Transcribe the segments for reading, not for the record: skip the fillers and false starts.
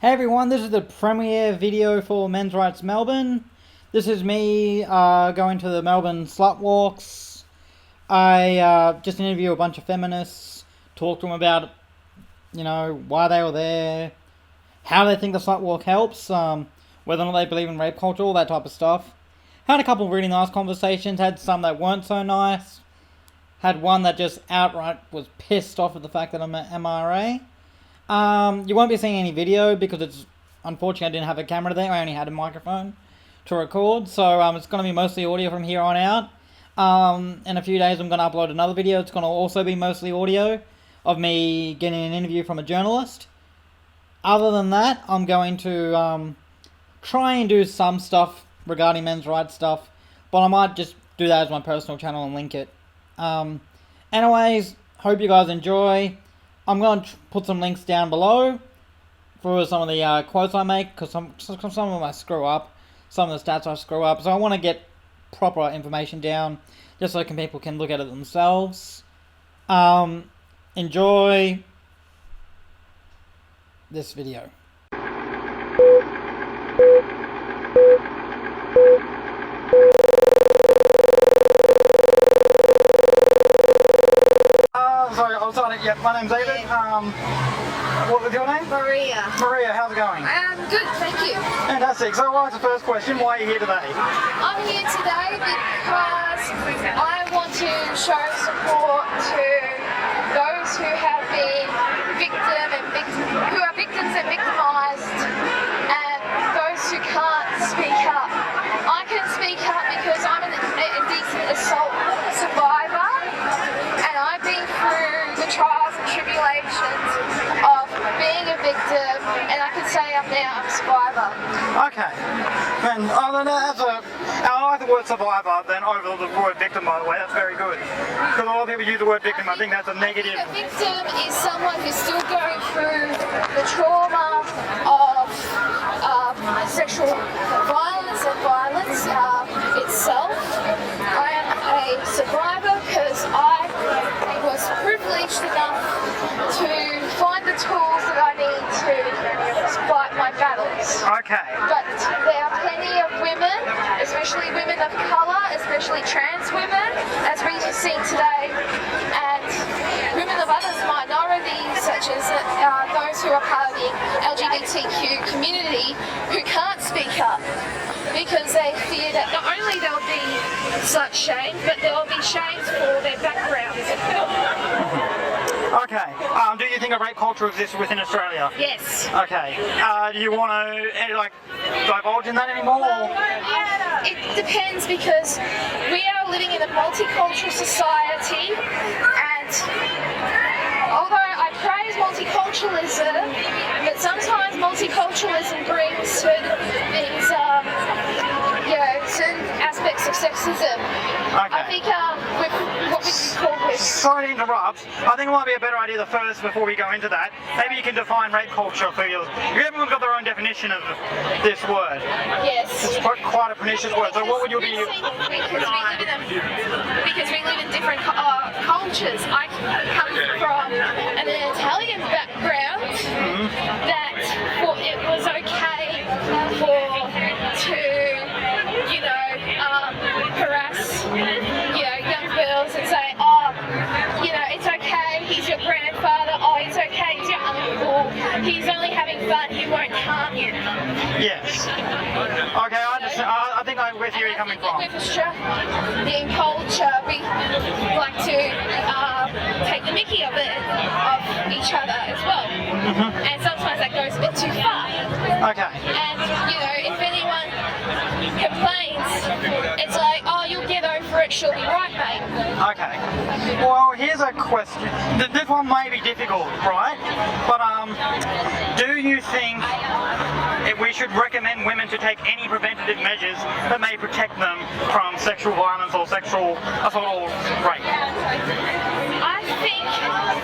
Hey everyone, this is the premiere video for Men's Rights Melbourne. This is me going to the Melbourne Slut Walks. I just interview a bunch of feminists, talk to them about, why they were there, how they think the Slut Walk helps, whether or not they believe in rape culture, all that type of stuff. Had a couple of really nice conversations, had some that weren't so nice. Had one that just outright was pissed off at the fact that I'm an MRA. You won't be seeing any video because it's unfortunately I didn't have a camera there. I only had a microphone to record, so it's going to be mostly audio from here on out. In a few days I'm going to upload another video. It's going to also be mostly audio of me getting an interview from a journalist. Other than that, I'm going to try and do some stuff regarding men's rights stuff, but I might just do that as my personal channel and link it. Anyways, hope you guys enjoy. I'm going to put some links down below for some of the quotes I make, because some of them I screw up, some of the stats I screw up, so I want to get proper information down, just so people can look at it themselves. Enjoy this video. Sorry, I was on it. Yeah, my name's David. What was your name? Maria. Maria, how's it going? Good, thank you. Fantastic. So, what's the first question? Why are you here today? I'm here today because I want to show support to those who have been who are victims and victimised, and those who can't speak up. I can speak up because I'm a decent assault survivor, and I've been through the trials and tribulations of being a victim, and I can say I'm now a survivor. Okay. And I like the word survivor than over the word victim, by the way. That's very good. Because a lot of people use the word victim. I think that's a negative. A victim is someone who's still going through the trauma of sexual violence and violence itself. I am a survivor because I was privileged enough to find the tools that I need to fight my battles. Okay. But there are plenty of women, especially women of colour, especially trans women, as we have seen today, and women of other minorities, such as those who are part of the LGBTQ community, who can't speak up because they fear that not only there'll be slut shamed, but there'll be shamed for their backgrounds. Okay. Do you think a rape culture exists within Australia? Yes. Okay. Do you want to divulge in that anymore? It depends, because we are living in a multicultural society, and although I praise multiculturalism, but sometimes multiculturalism brings certain things, certain aspects of sexism. Okay. I think what we can call this. Sorry to interrupt. I think it might be a better idea before we go into that. Maybe you can define rape culture for you. Everyone's got their own definition of this word. Yes. It's quite a pernicious word. So what would you be? Because we live in different cultures. I come from an Italian background that it was okay to harass young girls and say, it's okay, he's your grandfather, it's okay, he's your uncle, he's only having fun, he won't harm you. Yes. Okay, I understand. I think I where you're coming from. With Australian culture, we like to take the mickey of each other as well. And sometimes that goes a bit too far. Okay. And, if anyone complains, it's like, you'll get over it, she'll be right, mate. Okay. Well, here's a question. This one may be difficult, right? But do you think we should recommend women to take any preventative measures that may protect them from sexual violence or sexual assault or rape? I think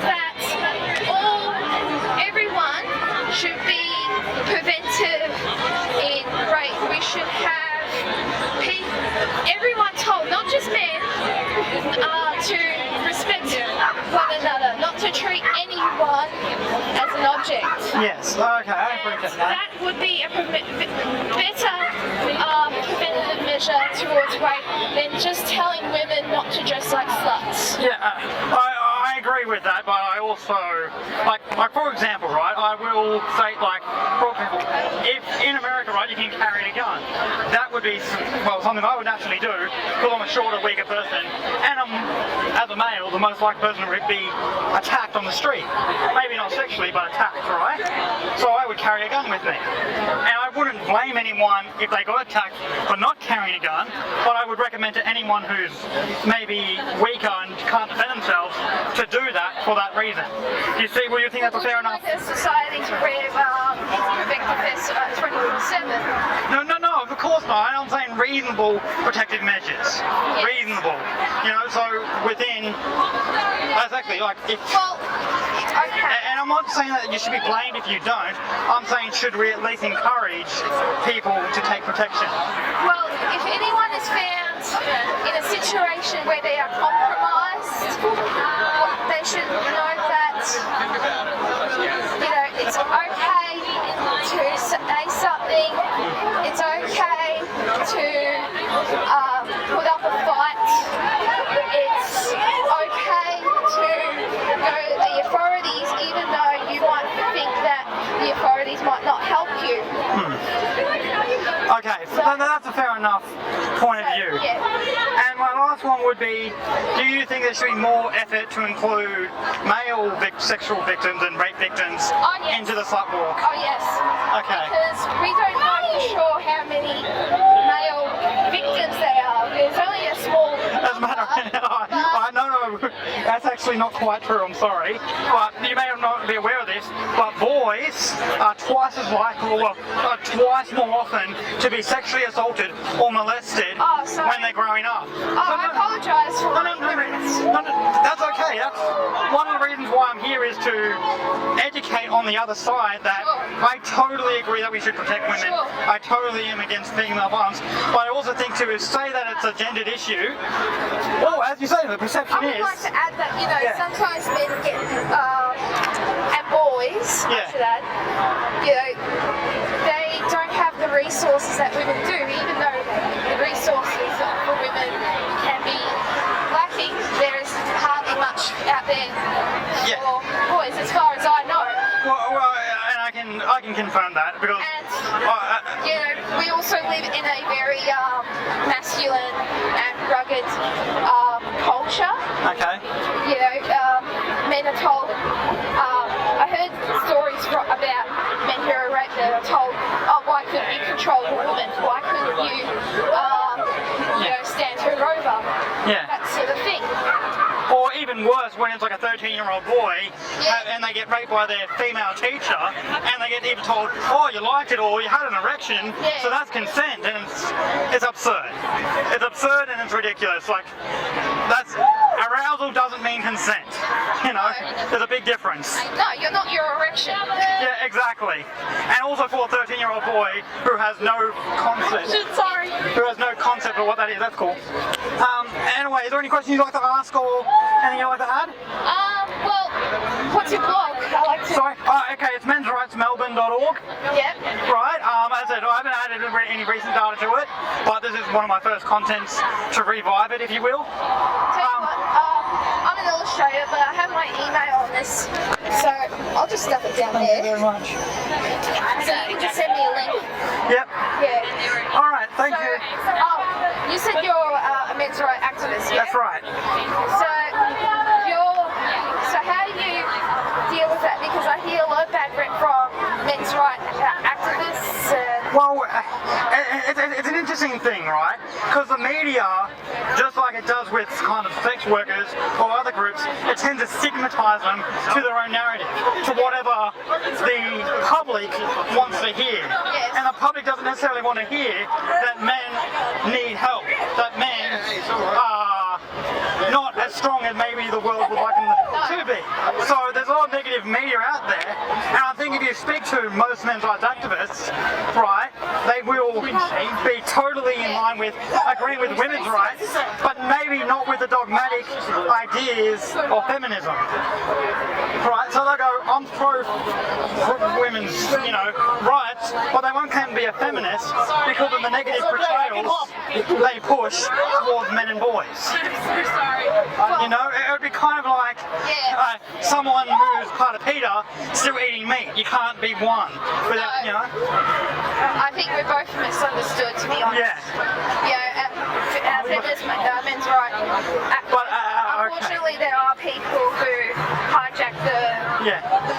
that everyone should be preventive in rape. We should have everyone told, not just men, to respect one another, not to treat anyone as an subject. Yes, okay, I appreciate that. That would be a better preventative measure towards rape than just telling women not to dress like sluts. Yeah, I agree with that, but I also, like for example, right, I will say, like, for example, if in America, right, you can carry a gun, that would be, well, something I would naturally do, because I'm a shorter, weaker person, and I'm, as a male, the most likely person would be attacked on the street. Maybe not sexually, but attacked, right? So I would carry a gun with me. And I wouldn't blame anyone if they got attacked for not carrying a gun, but I would recommend to anyone who's maybe weaker and can't defend themselves to do that for that reason. Do you see, well, you think that's fair enough? Like a society to prevent this 24/7. No, of course not. I'm saying reasonable protective measures. Yes. Reasonable. You know, so within, exactly, like, if... Well, okay. And I'm not saying that you should be blamed if you don't. I'm saying, should we at least encourage people to take protection? Well, if anyone is found in a situation where they are compromised, they should know that, you know, it's okay to say something. It's okay to put up a fight. It's okay to go to the authorities, even though you might think that the authorities might not help you. Okay, so that's a fair enough point of view. Yeah. And my last one would be, do you think there should be more effort to include male sexual victims and rape victims into the slut walk? Oh yes. Okay. Because we don't know for sure how many male victims there are. There's only a small As a matter of no, that's actually not quite true, I'm sorry. But you may not be aware of this, but boys are twice as likely, well, are twice more often to be sexually assaulted or molested when they're growing up. I apologise for my ignorance. No, that's okay. That's one of the reasons why I'm here, is to educate on the other side that I totally agree that we should protect women. I totally am against female violence, but I also think to say that it's a gendered issue, well, as you say, the perception I would is... like to add that, you know, sometimes men get, and boys, I should add, you know, they don't have the resources that women do, even though the resources for women can be lacking. There is hardly much out there for boys, as far as I know. Well, and I can confirm that, because... And, you know, we also live in a very masculine and rugged culture. Okay. You know, men are told, I heard stories about men who are raped that are told, oh, why couldn't you control a woman? Why couldn't you, you know, stand her over? Yeah. That sort of thing. Or even worse, when it's like a 13-year-old boy and they get raped by their female teacher, and they get even told, oh, you liked it, or you had an erection, so that's consent, and it's absurd. It's absurd and it's ridiculous. Like, that's... arousal doesn't mean consent, you know? There's a big difference. No, you're not your erection. Yeah, exactly. And also for a 13-year-old boy who has no concept. Sorry. Who has no concept of what that is. That's cool. Anyway, is there any questions you'd like to ask or anything you'd like to add? Well, what's your blog? I like to... Sorry? Okay, it's mensrightsmelbourne.org. Yep. Right, as I said, I haven't added any recent data to it, but this is one of my first contents to revive it, if you will. Tell you what, I'm an illustrator, but I have my email on this, so I'll just stuff it down there. Thank you very much. So you can just send me a link. Yep. Yeah. All right, thank you. You said you're a men's rights activist, yeah? That's right. So how do you deal with that? Because I hear a lot of bad rep from men's rights activists. Well, it's an interesting thing, right? Because the media, just like it does with kind of sex workers or other groups, it tends to stigmatise them to their own narrative, to whatever the public wants to hear. Yes. And the public doesn't necessarily want to hear that men need help, that men are not as strong as maybe the world would like them to be. So there's a lot of negative media out there, and I think if you speak to most men's rights activists, right, they will be totally in line with agreeing with women's rights, but maybe not with the dogmatic ideas of feminism. Right, so they'll go, I'm pro women's, rights, but they won't claim to be a feminist because of the negative portrayals they push towards men and boys. It would be kind of like someone who's part of PETA still eating meat. You can't be one without, I think we're both misunderstood, to be honest. Feminist, men's rights. But unfortunately, there are people who hijack the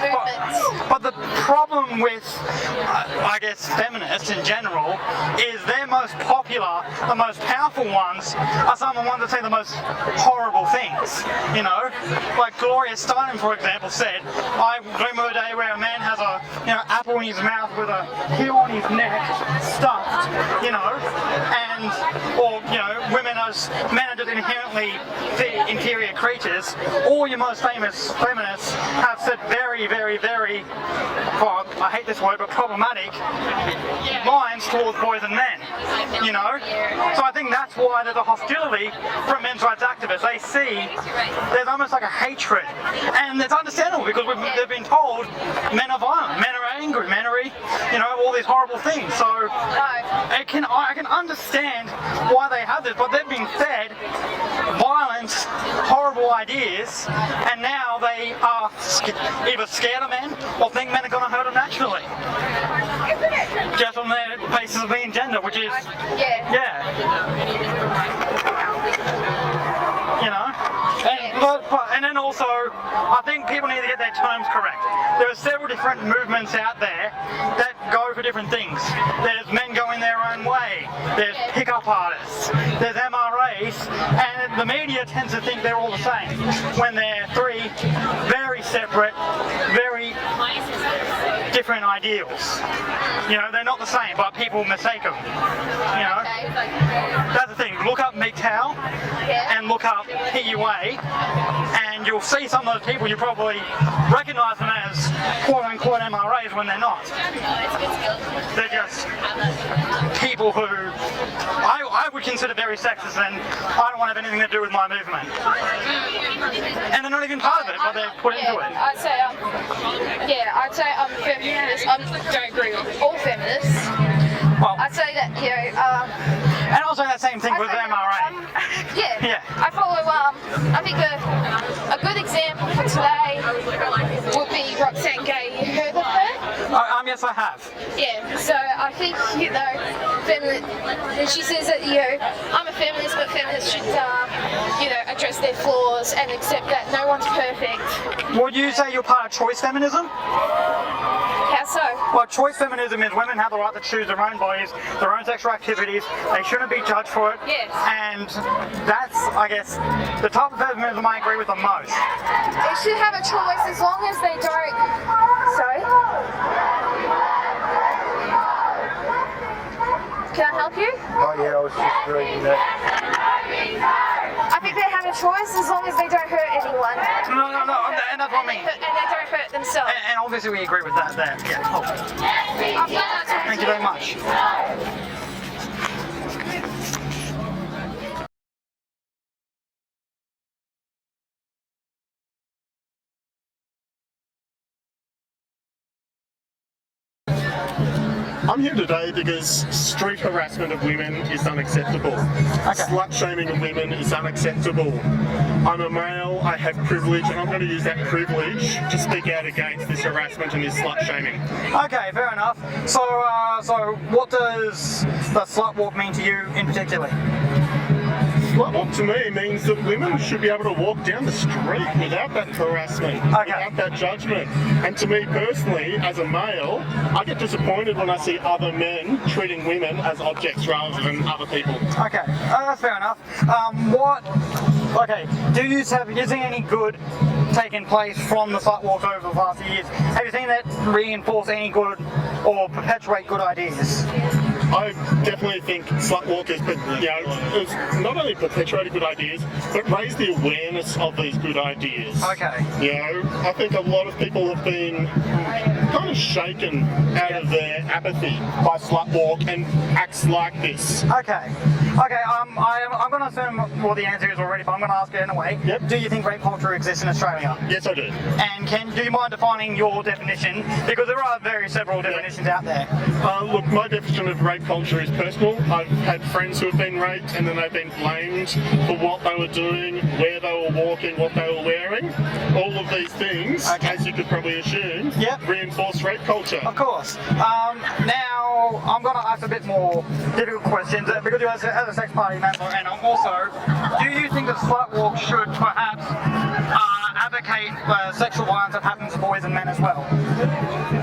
movements. But the problem with, I guess, feminists in general is their most popular, the most powerful ones are some of the ones that say the most horrible things. Like Gloria Steinem, for example, said, "I dream of a day where a man has a apple in his mouth with a heel on his neck, stuffed, men are just inherently inferior creatures." All your most famous feminists have said very, very, very, I hate this word, but problematic lines towards boys and men. So I think that's why there's a hostility from men's rights activists. They see there's almost like a hatred, and it's understandable because they've been told men are violent, men are angry, men are, all these horrible things. So I can understand why they have this, but they've been fed violent, horrible ideas, and now they are either scared of men or think men are going to hurt them naturally. Just on their basis of being gender, which is, and then also, I think people need to get their terms correct. There are several different movements out there that go for different things. There's men going their own way, there's pickup artists, there's MRAs, and the media tends to think they're all the same, when they're three very separate, very different ideals. They're not the same, but people mistake them. That's the thing. Look up MGTOW and look up PUA, and you'll see some of those people, you probably recognise them as quote-unquote MRAs when they're not. They're just people who I would consider very sexist, and I don't want to have anything to do with my movement. And they're not even part of it, but they're put into it. I'd say I'm feminist. I don't agree with all feminists. Well, I'd say that, and also that same thing with MRA. I follow, I think a good example for today would be Roxanne Gay. You heard of her? Yes, I have. Yeah, so I think, she says that, I'm a feminist, but feminists should, address their flaws and accept that no one's perfect. Would you say you're part of choice feminism? How so? Well, choice feminism is women have the right to choose their own bodies, their own sexual activities. They shouldn't be judged for it. Yes. And that's, I guess, the type of feminism I agree with the most. They should have a choice as long as they don't... Sorry? Can I help you? Oh yeah, I was just reading that. I think they have a choice as long as they don't hurt anyone. No, and that's what I mean. And they don't hurt themselves. And obviously we agree with that there. Yeah. Oh. Thank you very much. I'm here today because street harassment of women is unacceptable. Slut shaming of women is unacceptable. I'm a male, I have privilege, and I'm going to use that privilege to speak out against this harassment and this slut shaming. Okay, fair enough. So what does the slut walk mean to you in particular? Slut walk to me means that women should be able to walk down the street without that harassment, without that judgment. And to me personally, as a male, I get disappointed when I see other men treating women as objects rather than other people. Okay, that's fair enough. Do you seen any good taking place from the slut walk over the past years? Have you seen that reinforce any good or perpetuate good ideas? I definitely think slut walk is, it's not only perpetuated good ideas, but raised the awareness of these good ideas. Okay. I think a lot of people have been kind of of shaken out of their apathy by Slut Walk and acts like this. Okay. I'm going to assume what the answer is already, but I'm going to ask it anyway. Yep. Do you think rape culture exists in Australia? Yes, I do. And do you mind defining your definition? Because there are several definitions out there. Look, my definition of rape culture is personal. I've had friends who have been raped and then they've been blamed for what they were doing, where they were walking, what they were wearing. All of these things, as you could probably assume, reinforce rape culture. Of course. Now, I'm going to ask a bit more difficult questions because you're as a sex party member, and I'm also, do you think that Slut Walk should perhaps advocate sexual violence that happens to boys and men as well?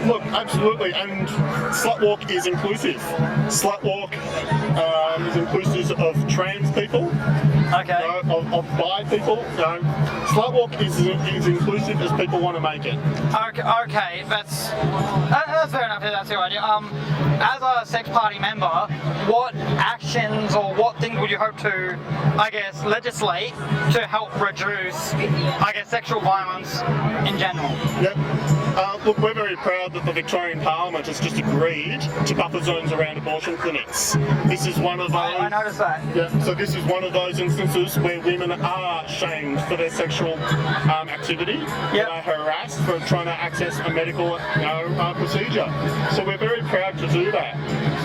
Look, absolutely, and Slut Walk is inclusive. Slut Walk is inclusive of trans people, of bi people. Slut Walk is inclusive as people want to make it. Okay, that's fair enough. That's your idea. As a sex party member, what actions or what things would you hope to, legislate to help reduce, sexual violence in general? Yep. Look, we're very proud that the Victorian Parliament has just agreed to buffer zones around abortion clinics. This is one of those. I noticed that. Yeah. So this is one of those instances where women are shamed for their sexual activity. They are harassed for trying to access a medical procedure. So we're very proud to do that.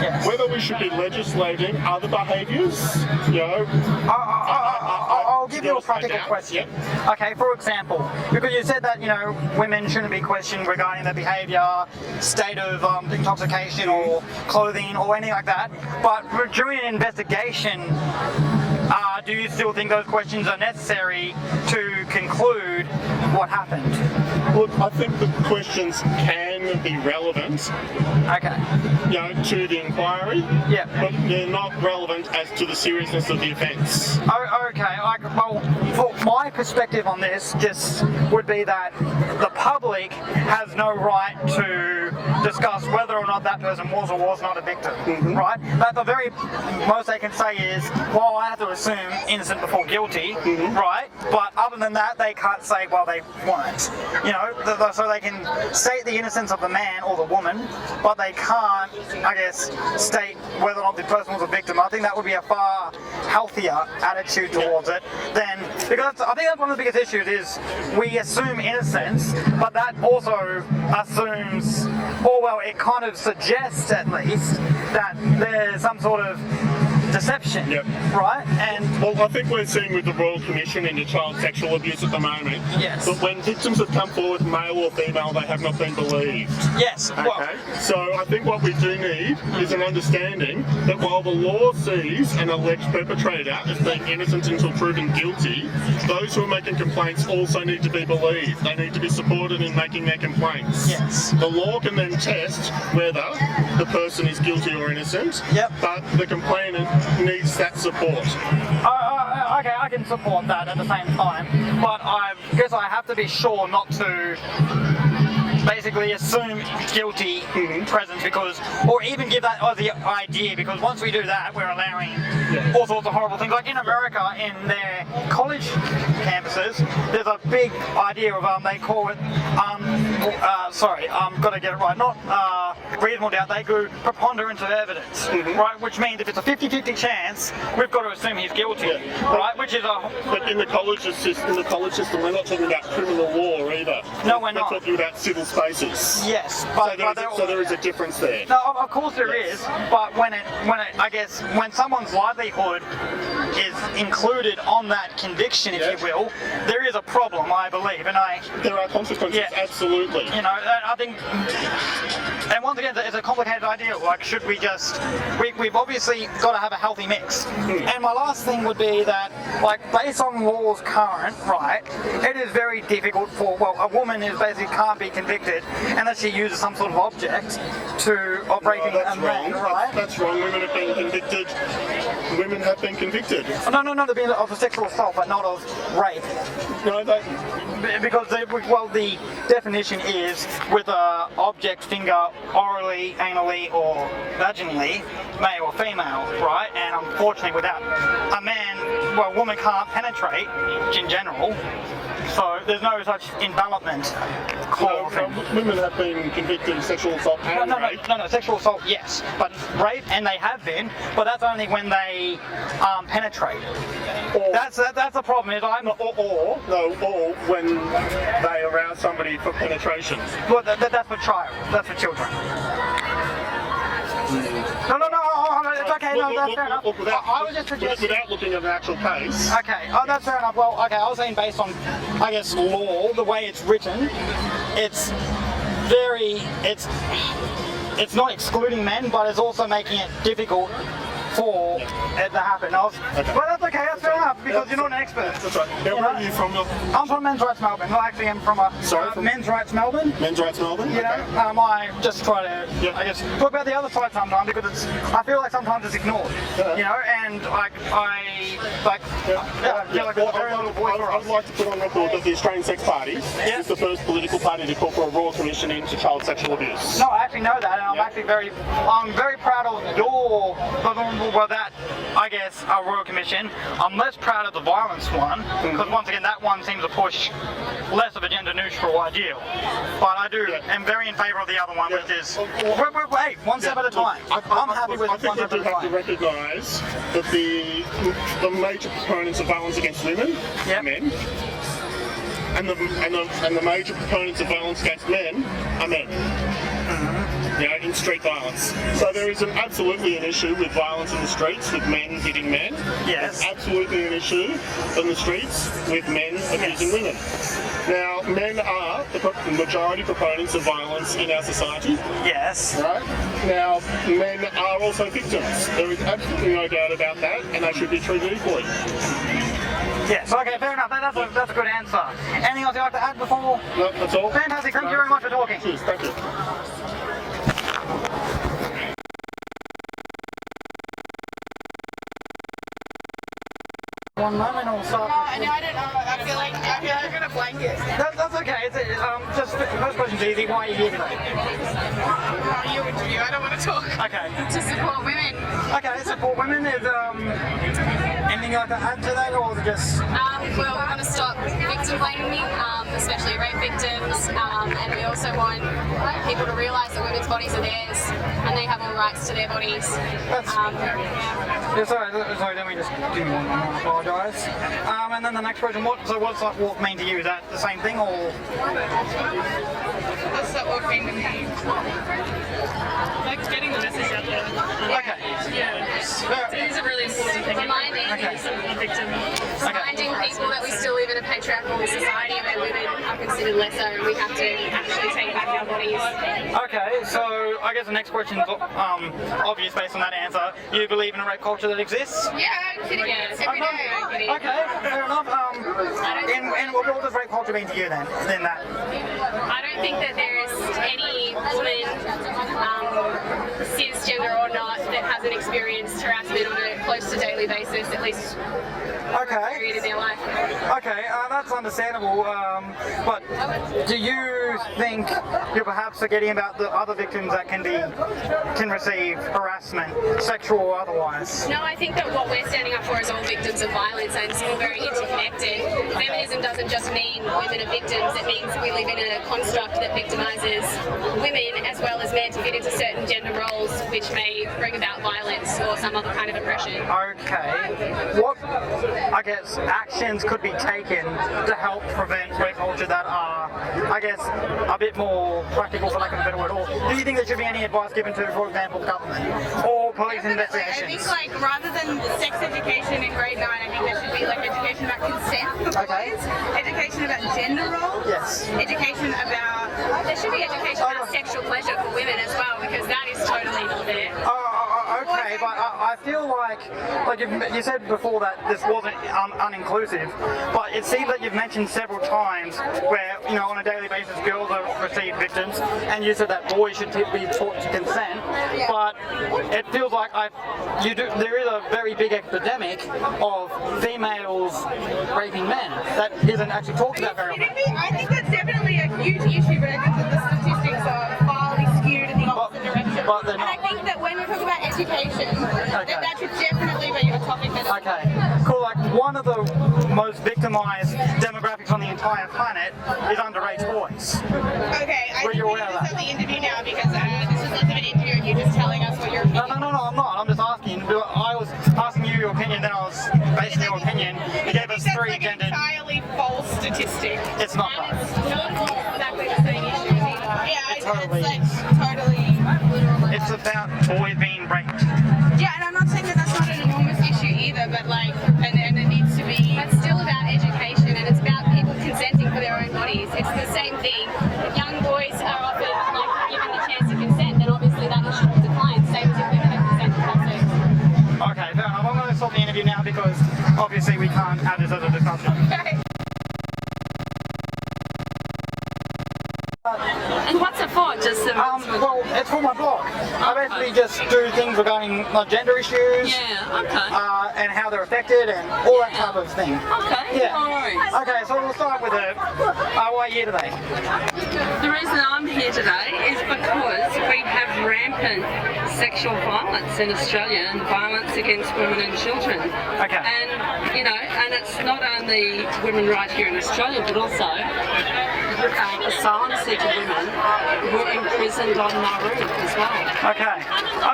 Yes. Whether we should be legislating other behaviours, I'll give you a practical question. Yep. Okay, for example, because you said that women shouldn't be questioned regarding their behaviour, state of intoxication or clothing or anything like that. But during an investigation, do you still think those questions are necessary to conclude what happened? Look, I think the questions can be relevant. To the inquiry. Yeah. But they're not relevant as to the seriousness of the offence. Okay. For my perspective on this just would be that the public has no right to discuss whether or not that person was or was not a victim, right? But the very most they can say is, well, I have to assume innocent before guilty, right? But other than that, they can't say, well, they weren't. So they can state the innocence of the man or the woman, but they can't, state whether or not the person was a victim. I think that would be a far healthier attitude towards it than, because I think that's one of the biggest issues is we assume innocence, but that also assumes, it kind of suggests at least that there's some sort of deception, right? And well, I think we're seeing with the Royal Commission into child sexual abuse at the moment. Yes. But when victims have come forward, male or female, they have not been believed. Yes. Okay. So I think what we do need is an understanding that while the law sees an alleged perpetrator as being innocent until proven guilty, those who are making complaints also need to be believed. They need to be supported in making their complaints. Yes. The law can then test whether the person is guilty or innocent. But the complainant needs that support. Okay, I can support that at the same time, but I guess I have to be sure not to basically assume guilty presence or even give that as the idea, because once we do that, we're allowing all sorts of horrible things. Like in America, in their college campuses, there's a big idea of, they call it, got to get it right, not reasonable doubt, they go preponderance of evidence, right? Which means if it's a 50-50 chance, we've got to assume he's guilty, right? Which is But in the college system, we're not talking about criminal law either. No, we're not. We're talking about civil spaces. Yes, so there is a difference there. No, of course there is, but when someone's livelihood is included on that conviction, if you will, there is a problem, I believe, and there are consequences, absolutely. I think, and once again, it's a complicated idea. Like, should we we've obviously got to have a healthy mix. And my last thing would be that, based on laws current, right, it is very difficult for, a woman is basically can't be convicted unless she uses some sort of object of raping a man, right? That's wrong. Women have been convicted. Women have been convicted. No, they've been of sexual assault, but not of rape. No, because the definition is with a object, finger, orally, anally, or vaginally, male or female, right? And unfortunately, without a woman can't penetrate in general. So there's no such envelopment clause. So, women have been convicted of sexual assault and rape. No, sexual assault, yes, but rape, and they have been, but that's only when they penetrate. Or, That's the problem. Is or when they arouse somebody for penetration. well, that's for child. That's for children. No, it's okay. No, that's fair enough. I was just suggesting. Without looking at an actual case. Okay, that's fair enough. Well, okay, I was saying based on, I guess, law, the way it's written, it's not excluding men, but it's also making it difficult for it to happen. Well, that's okay, that's fair enough, because you're not an expert. That's right. Now, where are you from? I'm from Men's Rights Melbourne. Well, actually, I'm from Men's Rights Melbourne. Men's Rights Melbourne? You know, I just try to, I guess, talk about the other side sometimes, because I feel like sometimes it's ignored, you know, and I feel like there's very little voice for us. I'd like to put on record that the Australian Sex Party is the first political party to call for a Royal Commission into child sexual abuse. No, I actually know that, and I'm very proud of that, I guess, Royal Commission. I'm less proud of the violence one, because once again, that one seems to push less of a gender-neutral ideal. But I am very in favour of the other one, which is, wait, one step at a time. I'm happy with one step at a time. I think you do have to recognise that the major proponents of violence against women, men, and the major proponents of violence against men are men. You know, in street violence. So there is absolutely an issue with violence in the streets, with men hitting men. Yes. There's absolutely an issue in the streets with men abusing women. Now, men are the majority proponents of violence in our society. Yes. Right? Now, men are also victims. There is absolutely no doubt about that, and they should be treated equally. Yes, okay, fair enough. That's a good answer. Anything else you'd like to add before? No, that's all. Fantastic, thank you very much for talking. Cheers, thank you. One moment or so. No, I don't know. I feel like I've got a blanket. That's okay. It's just the first question's easy. Why are you here today? You interview. I don't want to talk. Okay. To support women. Okay, support women. Is anything you'd like to add to that, or is it just? Well, we want to stop victim blaming, especially rape victims, and we also want people to realise that women's bodies are theirs and they have all rights to their bodies. Yeah, sorry, let me just give me one moment, I apologise. And then the next question, what does Slut Walk mean to you? Is that the same thing, or? What's that walk mean to me? Like getting the message out there. Okay. Yeah. It is a really important thing. Reminding people that we still live in a patriarchal society where women are considered lesser and we have to actually take back our bodies. Okay, so I guess the next question is obvious based on that answer. You believe in a rape culture that exists? Yeah, I'm kidding. Every day. Okay, fair enough. And what does rape culture mean to you then? I don't think that there is any woman, cisgender or not, that hasn't experienced harassment on a close to daily basis, at least period in their life. Okay, that's understandable. But do you think you're perhaps forgetting about the other victims that can receive harassment, sexual or otherwise? No, I think that what we're standing up for is all victims of violence, and it's all very interconnected. Feminism doesn't just mean women are victims, it means we live in a construct that victimises women as well as men to fit into certain gender roles which may bring about violence or some other kind of oppression. Okay. What, I guess, actions could be taken to help prevent rape culture that are, I guess, a bit more practical, for lack of a better word? Or do you think there should be any advice given to, for example, government or police investigations? I think, rather than sex education in grade 9, I think there should be education about consent for boys, education about gender roles, education about... There should be education about sexual pleasure for women as well, because that is totally not there. Okay, but I feel like you said before that this wasn't uninclusive, but it seems that you've mentioned several times where, on a daily basis girls are received victims, and you said that boys should be taught to consent, but it feels like there is a very big epidemic of females raping men that isn't actually talked about very much. I think that's definitely a huge issue, but I think that the statistics are far skewed in the opposite direction. And I think that when we talk about education, that should definitely be a topic that... Okay, cool. One of the most victimized demographics on the entire entire planet is underage boys. Okay, I Were think you we aware need of to that? start the interview now because this is less of an interview and you just telling us what your opinion No, I'm not. I'm just asking. I was asking you your opinion, then I was basing your opinion. You gave us that's three like an gendered. entirely false statistic. It's not that. Not exactly the same issue. Yeah, it's totally like totally. It's about boys being raped. Yeah, and I'm not saying that that's not an enormous issue either, but like, and it needs to be. It's still about education and it's about people consenting for their own bodies. It's the same thing. If young boys are offered, like, given the chance to consent, then obviously that issue will decline. Same as if women are consent to have sex. Okay, fair enough. I'm going to stop the interview now because obviously we can't have this as a discussion. And what's it for? Just Well, it's for my blog. I basically just do things regarding like gender issues. yeah, okay. And how they're affected and all that type of thing. Okay, Yeah. no worries. Okay, so we'll start with why are you here today? The reason I'm here today is because we have rampant sexual violence in Australia and violence against women and children. Okay. And, you know, and it's not only women right here in Australia, but also asylum seeker women who are imprisoned on Nauru as well. Okay.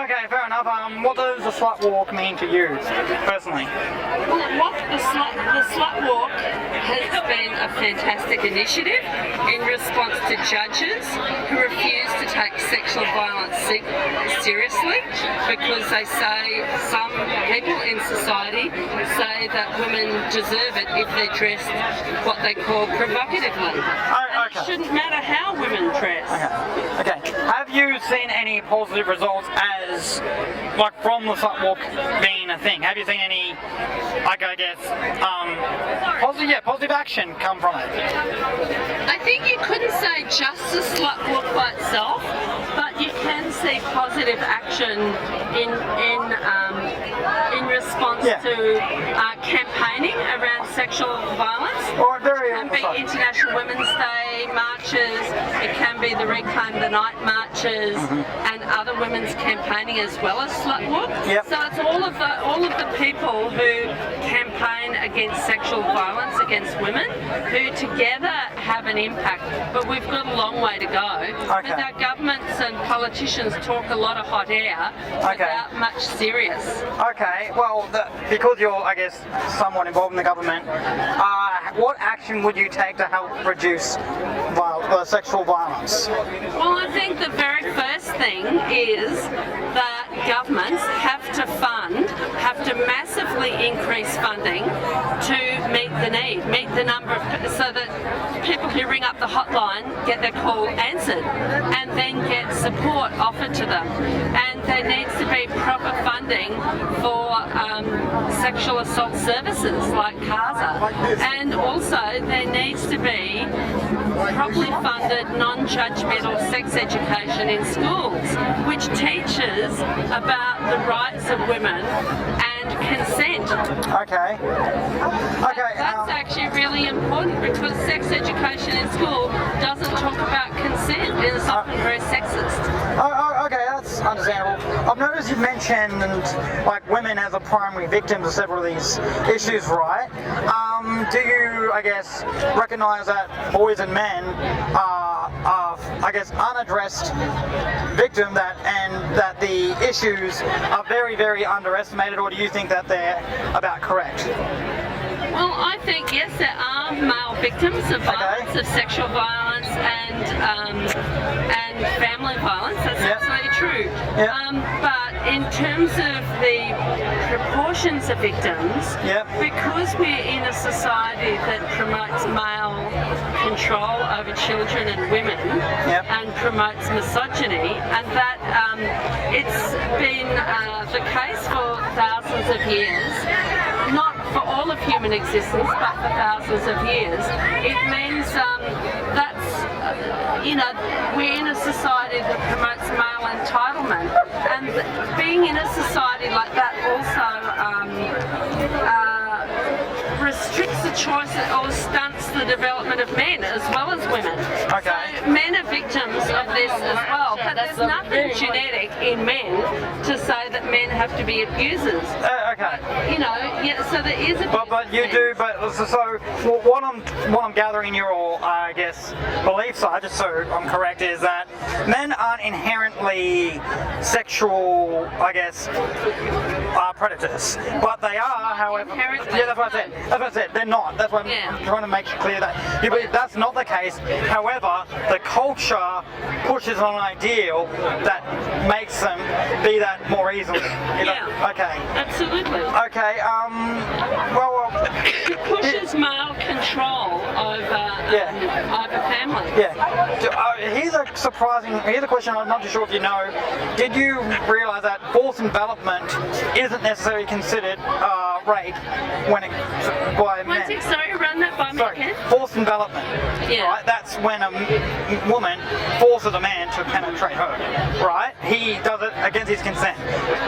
Okay, fair enough. What does the Slut Walk mean to you, personally? What the Slut Walk has been a fantastic initiative in response to judges who refuse to take sexual violence seriously because they say some people in society say that women deserve it if they're dressed what they call provocatively. And it shouldn't matter how women dress. Okay. Have you seen any positive results like from the Slut Walk being a thing? Have you seen any, like I guess, positive action come from it? I think you couldn't say just the Slut Walk by itself, but you can see positive action in response to campaigning around sexual violence. It can be International Women's Day marches, it can be the Reclaim the Night marches, and other women's campaigning as well as Slut Walk. Yep. So it's all of the people who campaign against sexual violence against women who together have an impact. But we've got a long way to go. Because our governments and politicians talk a lot of hot air without much serious. Okay, well, because you're, I guess, somewhat involved in the government, what action would you take to help reduce sexual violence? Well, I think the very first thing is that governments have to massively increase funding to meet the need, meet the number of, so that people who ring up the hotline get their call answered and then get support offered to them. And there needs to be proper funding for sexual assault services like CASA. And also there needs to be properly funded non-judgmental sex education in schools, which teaches about the rights of women and consent. Okay. That's actually really important because sex education in school doesn't talk about consent and it's often very sexist. Okay, that's understandable. I've noticed you've mentioned like women as a primary victim of several of these issues, right? Do you, I guess, recognise that boys and men are, I guess, unaddressed victim and that the issues are very, very underestimated, or do you think that they're about correct? Well, I think yes, there are male victims of violence, of sexual violence and family violence. That's absolutely true. But in terms of the proportions of victims, because we're in a society that promotes male control over children and women and promotes misogyny, and that it's been the case for thousands of years, not for all of human existence, but for thousands of years, it means we're in a society that promotes male entitlement, and being in a society like that also restricts the choice or stunts the development of men as well as women. So men are victims of this as well, but there's nothing genetic in men to say that men have to be abusers. Okay. You know, yeah. So there is a. But you do. But so what I'm gathering your I guess beliefs are, just so I'm correct, is that men aren't inherently sexual, I guess, predators, but they are, however. Inherently. Yeah, that's what I said. That's what I said. They're not. That's what I'm trying to make clear that. You believe that's not the case. However, the culture pushes on an ideal that makes them be that more easily. You know? Yeah. Okay. Absolutely. Okay. Well. It pushes male control over family. Yeah. Here's a question I'm not too sure if you know. Did you realise that forced envelopment isn't necessarily considered rape when it by men? Sorry, run that by me again. Forced envelopment. Yeah. Right. That's when a woman forces a man to penetrate her. Right. He does it against his consent.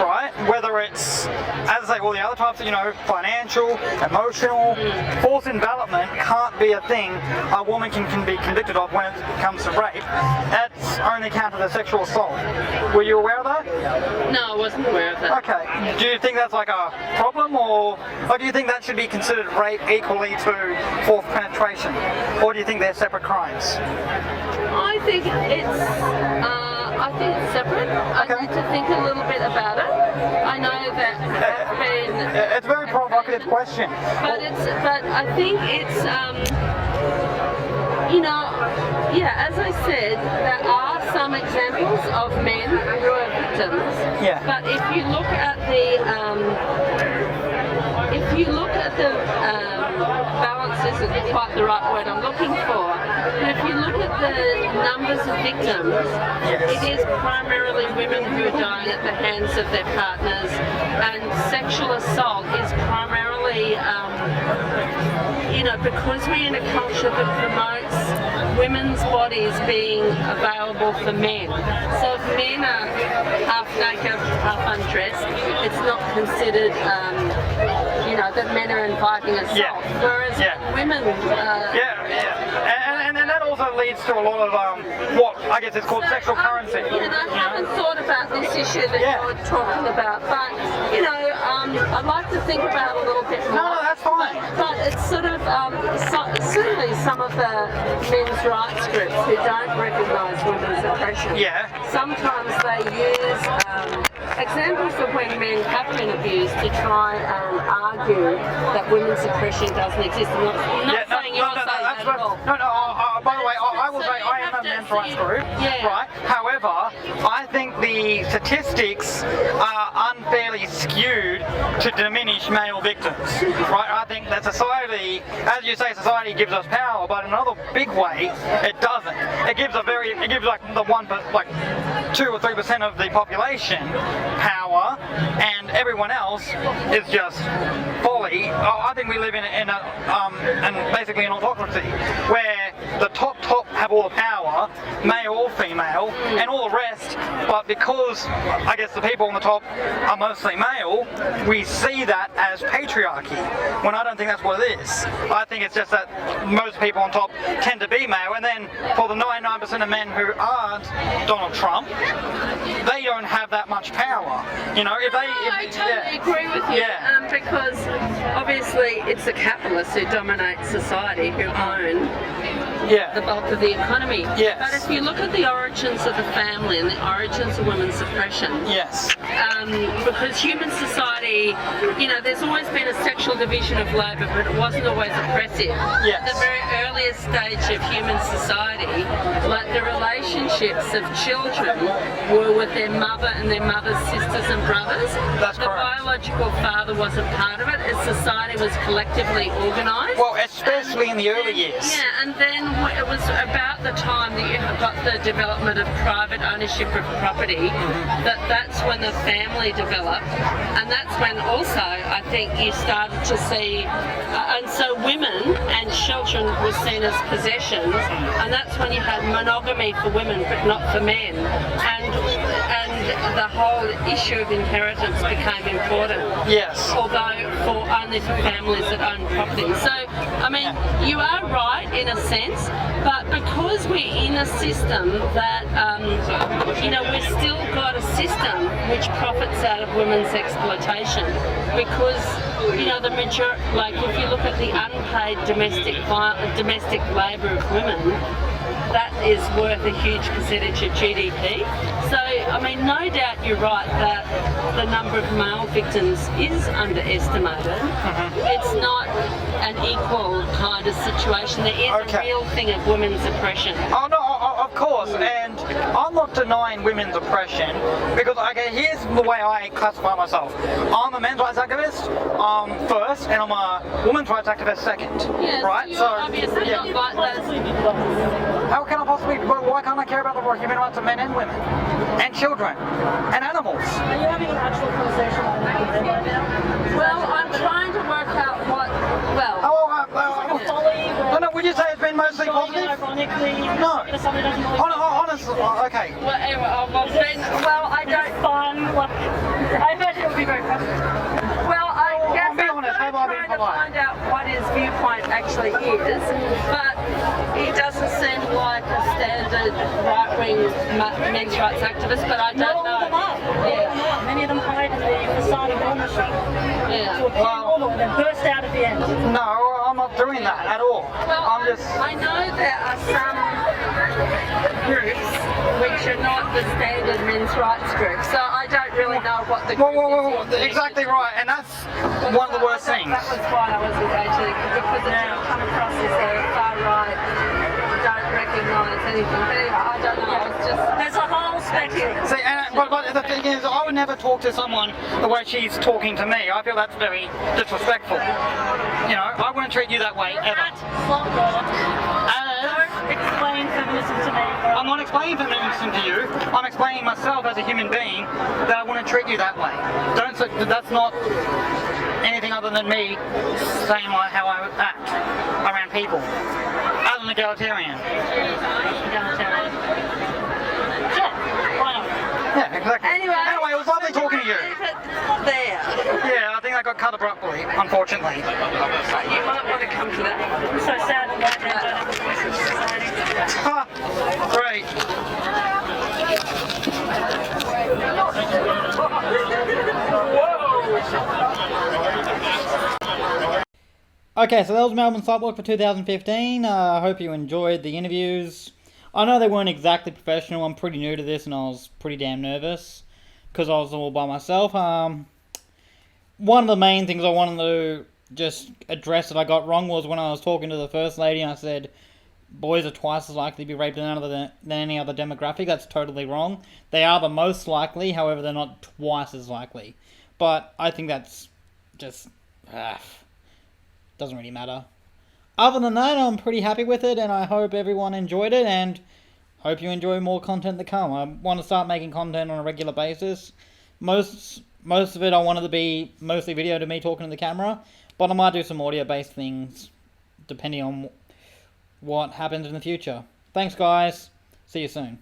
Right. Whether it's, as I say, all the other types of, financial, emotional, forced envelopment can't be a thing a woman can be convicted of when it comes to rape. That's only counted as sexual assault. Were you aware of that? No, I wasn't aware of that. Okay. Do you think that's like a problem, or do you think that should be considered rape equally to forced penetration? Or do you think they're separate crimes? I think it's separate. Okay. I need to think a little bit about it. I know that has been. It's a very provocative question. But I think it's as I said, there are some examples of men who are victims. Yeah. But if you look at the balance isn't quite the right word I'm looking for. But if you look at the numbers of victims, it is primarily women who are dying at the hands of their partners, and sexual assault is primarily, because we're in a culture that promotes women's bodies being available for men. So if men are half naked, half undressed, it's not considered, that men are inviting assault. Yeah. Whereas women... And that also leads to a lot of what I guess is called sexual currency. And I haven't thought about this issue that you're talking about, but I'd like to think about it a little bit more. No, that's fine. But it's sort of certainly some of the men's rights groups who don't recognise women's oppression. Yeah. Sometimes they use examples of when men have been abused to try and argue that women's oppression doesn't exist. I'm not saying you're saying that at all. By the way, I will say I am a men's rights group, right? However, I think the statistics are unfairly skewed to diminish male victims, right? I think that society, as you say, society gives us power, but in another big way, it doesn't. It gives like the 2 or 3% of the population power, and everyone else is just folly. I think we live in basically an autocracy where the top have all the power, male or female, and all the rest, but because I guess the people on the top are mostly male, we see that as patriarchy, when I don't think that's what it is. I think it's just that most people on top tend to be male, and then for the 99% of men who aren't Donald Trump, they don't have that much power. I totally agree with you, because obviously it's the capitalists who dominate society, who own the bulk of the economy. Yes. But if you look at the origins of the family and the origins of women's suppression, because human society, there's always been a sexual division of labour, but it wasn't always oppressive. Yes. At the very earliest stage of human society, like the relationships of children were with their mother and their mother's sisters and brothers. That's the correct. biological father wasn't part of it, as society was collectively organised. Well, especially in the early years. Yeah, and then it was about the time that you got the development of private ownership of property, that's when the family developed, and that's when also I think you started to see, and so women and children were seen as possessions, and that's when you had monogamy for women but not for men, and and the whole issue of inheritance became important. Yes. Although only for families that own property. So, I mean, you are right in a sense, but because we're in a system that, we've still got a system which profits out of women's exploitation, because, the major, like if you look at the unpaid domestic labour of women, that is worth a huge percentage of GDP. So, I mean, no doubt you're right that the number of male victims is underestimated. It's not an equal kind of situation. There is a real thing of women's oppression. Oh no, of course, and I'm not denying women's oppression, because here's the way I classify myself. I'm a men's rights activist first, and I'm a women's rights activist second. Yes, right? You're obviously not like those. How can I possibly? Why can't I care about the human rights of men and women, and children, and animals? Are you having an actual conversation right now? Well, I'm trying to work out what. Well. No, would you say it's been mostly positive? Ironically, No. somebody doesn't really Honestly, okay. Well, anyway, I don't. fun. I imagine it would be very fun. Well, I guess be honest, I'm how about being trying to polite? find out what his viewpoint actually is, but he doesn't seem like a standard right-wing men's rights activist, but I don't know. Yeah. Many of them hide in the facade of ownership to Yeah. appear normal and then burst out at the end. No, I'm not doing that at all. Well, I'm just. I know there are some groups which are not the standard men's rights groups, so I don't really know what the group is. Exactly right, and that's one of the worst things. That was why I was actually, because it's come across as a far right, don't recognise anything. But anyway, I don't know, it's just... There's a whole spectrum. See, but the thing is, I would never talk to someone the way she's talking to me. I feel that's very disrespectful. I wouldn't treat you that way ever. Don't explain feminism to me. I'm not explaining feminism to you. I'm explaining myself as a human being that I wouldn't treat you that way. That's not anything other than me saying how I act around people. As an egalitarian. Yeah, exactly. Anyway, it was lovely talking to you. There. Yeah, I think that got cut abruptly, unfortunately. You might want to come to that. I'm so sad that white men don't have a voice in society. Ha! Great. Okay, so that was Melbourne Slut Walk for 2015. I hope you enjoyed the interviews. I know they weren't exactly professional. I'm pretty new to this and I was pretty damn nervous because I was all by myself. One of the main things I wanted to just address that I got wrong was when I was talking to the First Lady and I said boys are twice as likely to be raped than any other demographic. That's totally wrong. They are the most likely, however they're not twice as likely. But I think that's just... doesn't really matter. Other than that, I'm pretty happy with it, and I hope everyone enjoyed it, and hope you enjoy more content to come. I want to start making content on a regular basis. Most of it I wanted to be mostly video to me talking to the camera, but I might do some audio-based things, depending on what happens in the future. Thanks, guys. See you soon.